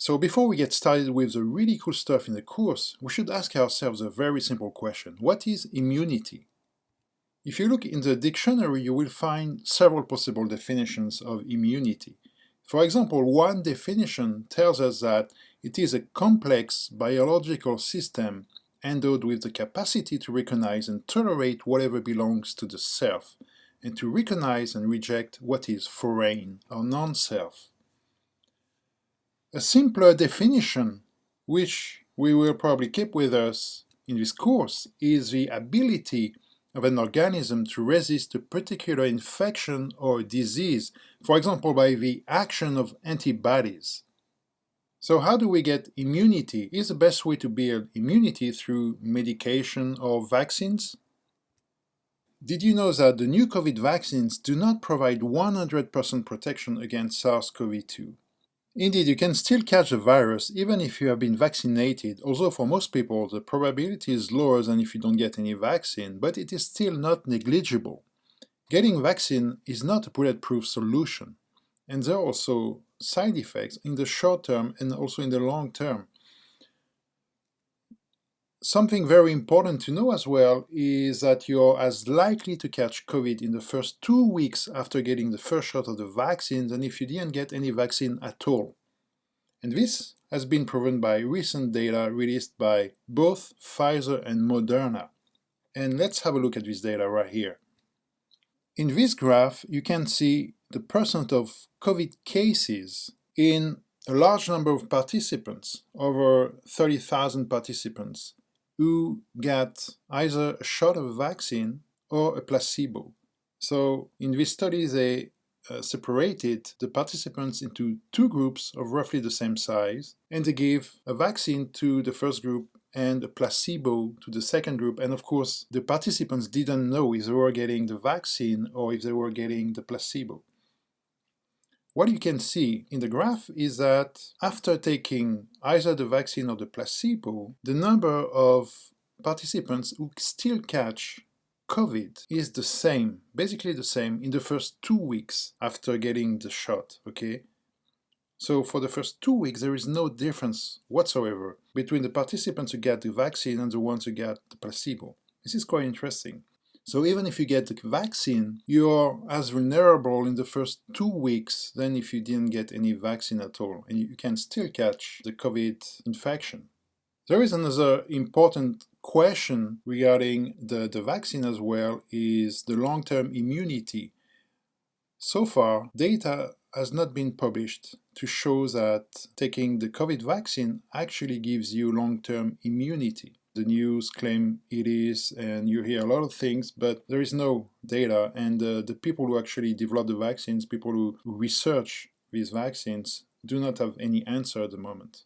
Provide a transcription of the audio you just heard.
So before we get started with the really cool stuff in the course, we should ask ourselves a very simple question. What is immunity? If you look in the dictionary, you will find several possible definitions of immunity. For example, one definition tells us that it is a complex biological system endowed with the capacity to recognize and tolerate whatever belongs to the self, and to recognize and reject what is foreign or non-self. A simpler definition, which we will probably keep with us in this course, is the ability of an organism to resist a particular infection or disease, for example by the action of antibodies. So how do we get immunity? Is the best way to build immunity through medication or vaccines? Did you know that the new COVID vaccines do not provide 100% protection against SARS-CoV-2? Indeed, you can still catch the virus even if you have been vaccinated, although for most people the probability is lower than if you don't get any vaccine, but it is still not negligible. Getting vaccine is not a bulletproof solution, and there are also side effects in the short term and also in the long term. Something very important to know as well is that you're as likely to catch COVID in the first 2 weeks after getting the first shot of the vaccine than if you didn't get any vaccine at all. And this has been proven by recent data released by both Pfizer and Moderna. And let's have a look at this data right here. In this graph, you can see the percent of COVID cases in a large number of participants, over 30,000 participants, who got either a shot of a vaccine or a placebo. So in this study, they separated the participants into two groups of roughly the same size, and they gave a vaccine to the first group and a placebo to the second group. And of course, the participants didn't know if they were getting the vaccine or if they were getting the placebo. What you can see in the graph is that after taking either the vaccine or the placebo, the number of participants who still catch COVID is the same, basically the same, in the first 2 weeks after getting the shot, okay? So for the first 2 weeks, there is no difference whatsoever between the participants who get the vaccine and the ones who get the placebo. This is quite interesting. So even if you get the vaccine, you're as vulnerable in the first 2 weeks than if you didn't get any vaccine at all, and you can still catch the COVID infection. There is another important question regarding the vaccine as well, is the long-term immunity. So far, data has not been published to show that taking the COVID vaccine actually gives you long-term immunity. The news claim it is, and you hear a lot of things, but there is no data, and the people who actually develop the vaccines, people who research these vaccines, do not have any answer at the moment.